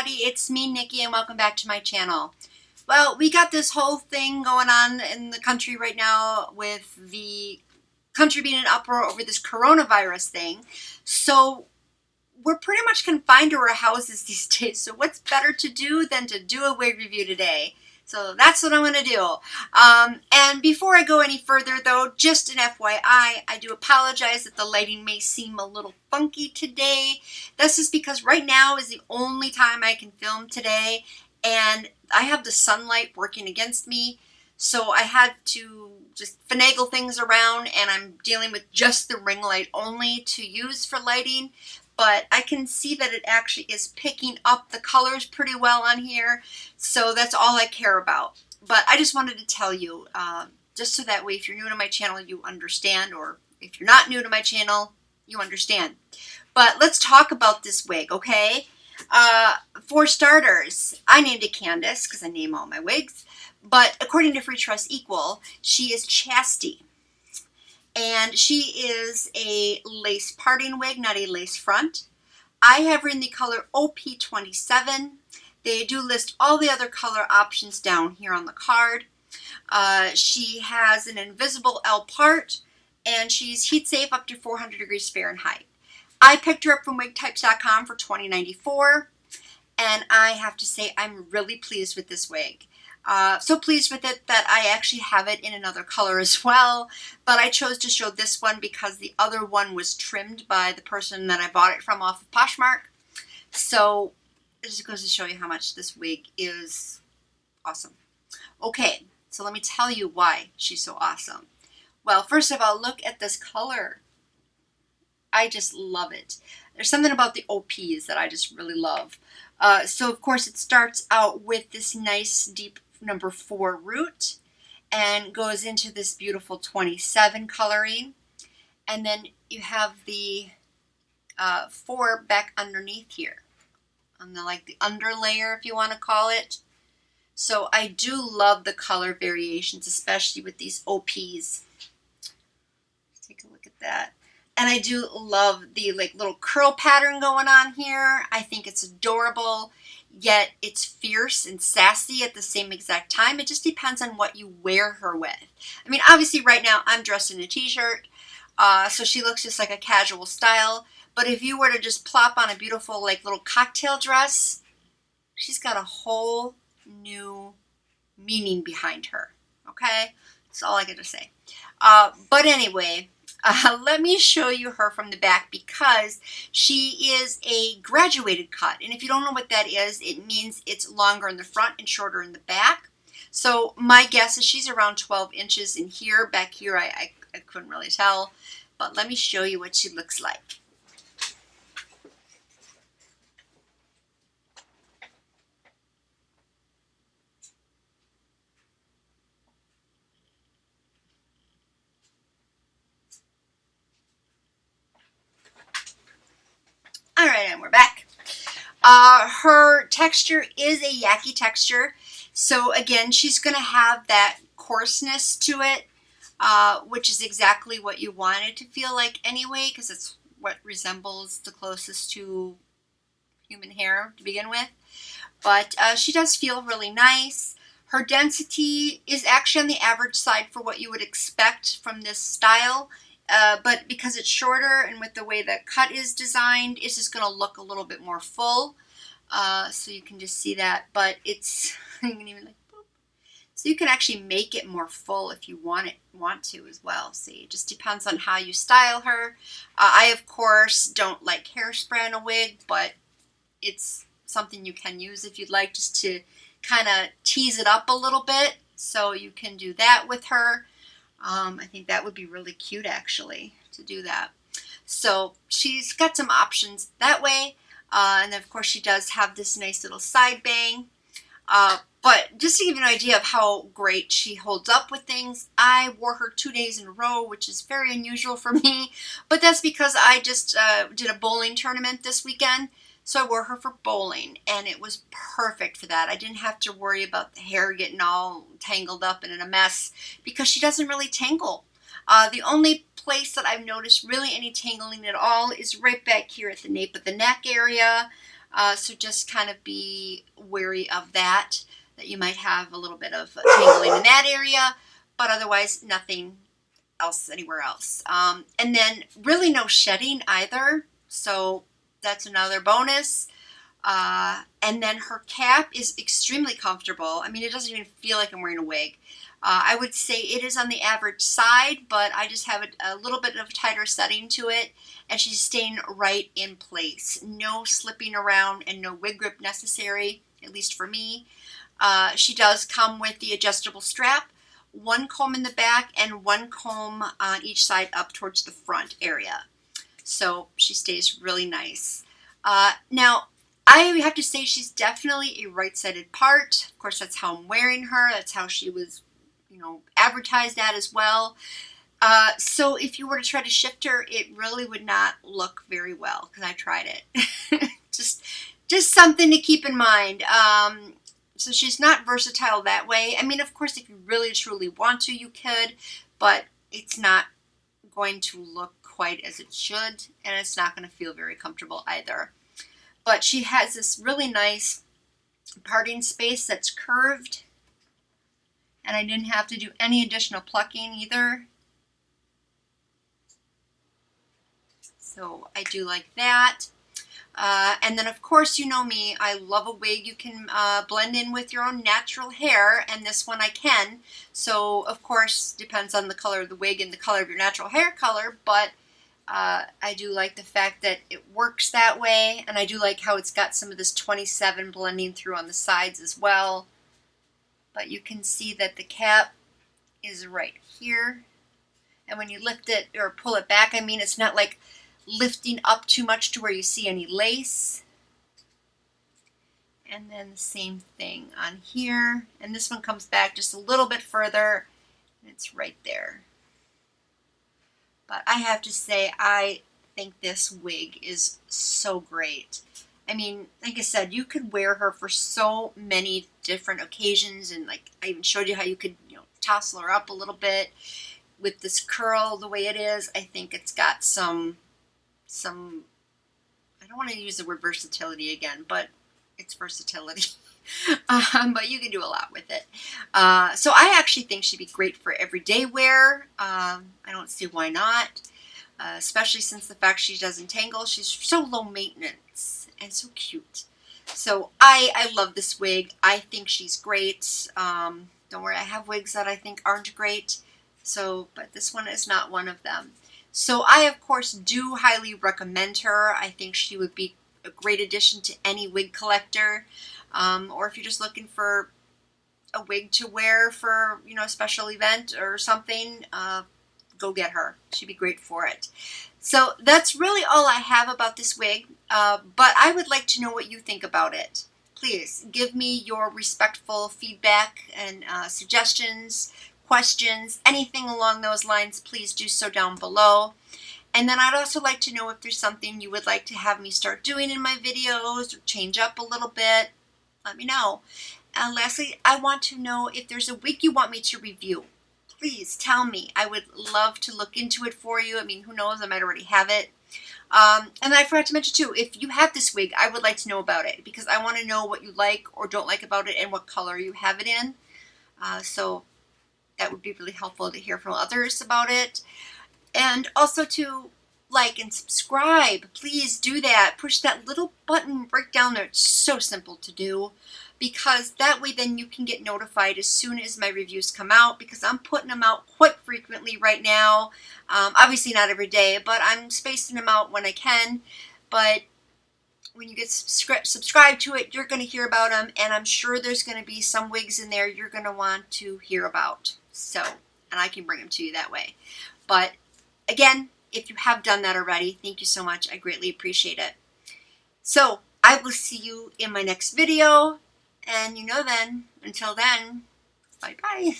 It's me, Nikki, and welcome back to my channel. Well, we got this whole thing going on in the country right now with the country being in uproar over this coronavirus thing. So we're pretty much confined to our houses these days. So what's better to do than to do a wig review today? So that's what I'm going to do. And before I go any further, though, just an FYI, I do apologize that the lighting may seem a little funky today. That's just because right now is the only time I can film today, and I have the sunlight working against me, so I had to just finagle things around, and I'm dealing with just the ring light only to use for lighting. But I can see that it actually is picking up the colors pretty well on here, so that's all I care about. But I just wanted to tell you, just so that way if you're new to my channel you understand, or if you're not new to my channel, you understand. But let's talk about this wig, okay? For starters, I named it Candace because I name all my wigs, but according to Freetress Equal, she is Chasty. And she is a lace parting wig, not a lace front. I have her in the color OP27. They do list all the other color options down here on the card. She has an invisible L part, and she's heat safe up to 400 degrees Fahrenheit. I picked her up from wigtypes.com for $20.94, and I have to say I'm really pleased with this wig. So pleased with it that I actually have it in another color as well, but I chose to show this one because the other one was trimmed by the person that I bought it from off of Poshmark. So it just goes to show you how much this wig is awesome. Okay, so let me tell you why she's so awesome. Well, first of all, look at this color. I just love it. There's something about the OPs that I just really love. So of course it starts out with this nice deep number 4 root and goes into this beautiful 27 coloring, and then you have the 4 back underneath here on the the under layer, if you want to call it. So I do love the color variations, especially with these OPs. Let's take a look at that. And I do love the little curl pattern going on here. I think it's adorable, yet it's fierce and sassy at the same exact time. It just depends on what you wear her with. I mean, obviously right now I'm dressed in a t-shirt, so she looks just like a casual style. But if you were to just plop on a beautiful little cocktail dress, she's got a whole new meaning behind her. Okay? That's all I got to say. But anyway, let me show you her from the back because she is a graduated cut. And if you don't know what that is, it means it's longer in the front and shorter in the back. So my guess is she's around 12 inches in here. Back here, I couldn't really tell. But let me show you what she looks like. All right, and we're back. Her texture is a yaki texture. So again, she's going to have that coarseness to it, which is exactly what you want it to feel like anyway, because it's what resembles the closest to human hair to begin with. But she does feel really nice. Her density is actually on the average side for what you would expect from this style. But because it's shorter and with the way the cut is designed, it's just going to look a little bit more full. So you can just see that, but it's, you can even boop. So you can actually make it more full if you want to as well. See, it just depends on how you style her. I, of course, don't like hairspray in a wig, but it's something you can use if you'd like, just to kind of tease it up a little bit. So you can do that with her. I think that would be really cute actually to do that. So she's got some options that way. And then of course she does have this nice little side bang. But just to give you an idea of how great she holds up with things, I wore her 2 days in a row, which is very unusual for me. But that's because I just did a bowling tournament this weekend. So I wore her for bowling, and it was perfect for that. I didn't have to worry about the hair getting all tangled up and in a mess because she doesn't really tangle. The only place that I've noticed really any tangling at all is right back here at the nape of the neck area. So just kind of be wary of that you might have a little bit of tangling in that area, but otherwise nothing else anywhere else. And then really no shedding either, so that's another bonus. And then her cap is extremely comfortable. I mean, it doesn't even feel like I'm wearing a wig. I would say it is on the average side, but I just have a little bit of tighter setting to it, and she's staying right in place. No slipping around and no wig grip necessary, at least for me. She does come with the adjustable strap, one comb in the back and one comb on each side up towards the front area. So she stays really nice. Now, I have to say she's definitely a right-sided part. Of course, that's how I'm wearing her. That's how she was, you know, advertised at as well. So if you were to try to shift her, it really would not look very well because I tried it. just something to keep in mind. So she's not versatile that way. I mean, of course, if you really truly want to, you could, but it's not going to look quite as it should, and it's not going to feel very comfortable either. But she has this really nice parting space that's curved, and I didn't have to do any additional plucking either. So I do like that. And then, of course, you know me, I love a wig you can blend in with your own natural hair, and this one I can. So, of course, depends on the color of the wig and the color of your natural hair color, but I do like the fact that it works that way, and I do like how it's got some of this 27 blending through on the sides as well. But you can see that the cap is right here, and when you lift it or pull it back, I mean, it's not like lifting up too much to where you see any lace. And then the same thing on here, and this one comes back just a little bit further, and it's right there. But I have to say, I think this wig is so great. I mean, like I said, you could wear her for so many different occasions, and like I even showed you how you could, you know, tousle her up a little bit with this curl the way it is. I think it's got some I don't want to use the word versatility again, but it's versatility. But you can do a lot with it. So I actually think she'd be great for everyday wear. I don't see why not, especially since the fact she doesn't tangle. She's so low maintenance and so cute. So I love this wig. I think she's great. Don't worry, I have wigs that I think aren't great. So, but this one is not one of them. So I, of course, do highly recommend her. I think she would be a great addition to any wig collector. Or if you're just looking for a wig to wear for, you know, a special event or something, go get her. She'd be great for it. So that's really all I have about this wig. But I would like to know what you think about it. Please give me your respectful feedback and suggestions, questions, anything along those lines. Please do so down below. And then I'd also like to know if there's something you would like to have me start doing in my videos or change up a little bit. Let me know. And lastly, I want to know if there's a wig you want me to review. Please tell me. I would love to look into it for you. I mean, who knows? I might already have it. And I forgot to mention too, if you have this wig, I would like to know about it because I want to know what you like or don't like about it and what color you have it in. So that would be really helpful to hear from others about it. And also to like and subscribe. Please do that. Push that little button right down there. It's so simple to do because that way then you can get notified as soon as my reviews come out because I'm putting them out quite frequently right now. Obviously not every day, but I'm spacing them out when I can. But when you get subscribed to it, you're going to hear about them, and I'm sure there's going to be some wigs in there you're going to want to hear about. So, and I can bring them to you that way. But again, if you have done that already, thank you so much. I greatly appreciate it. So, I will see you in my next video. And you know then, until then, bye-bye.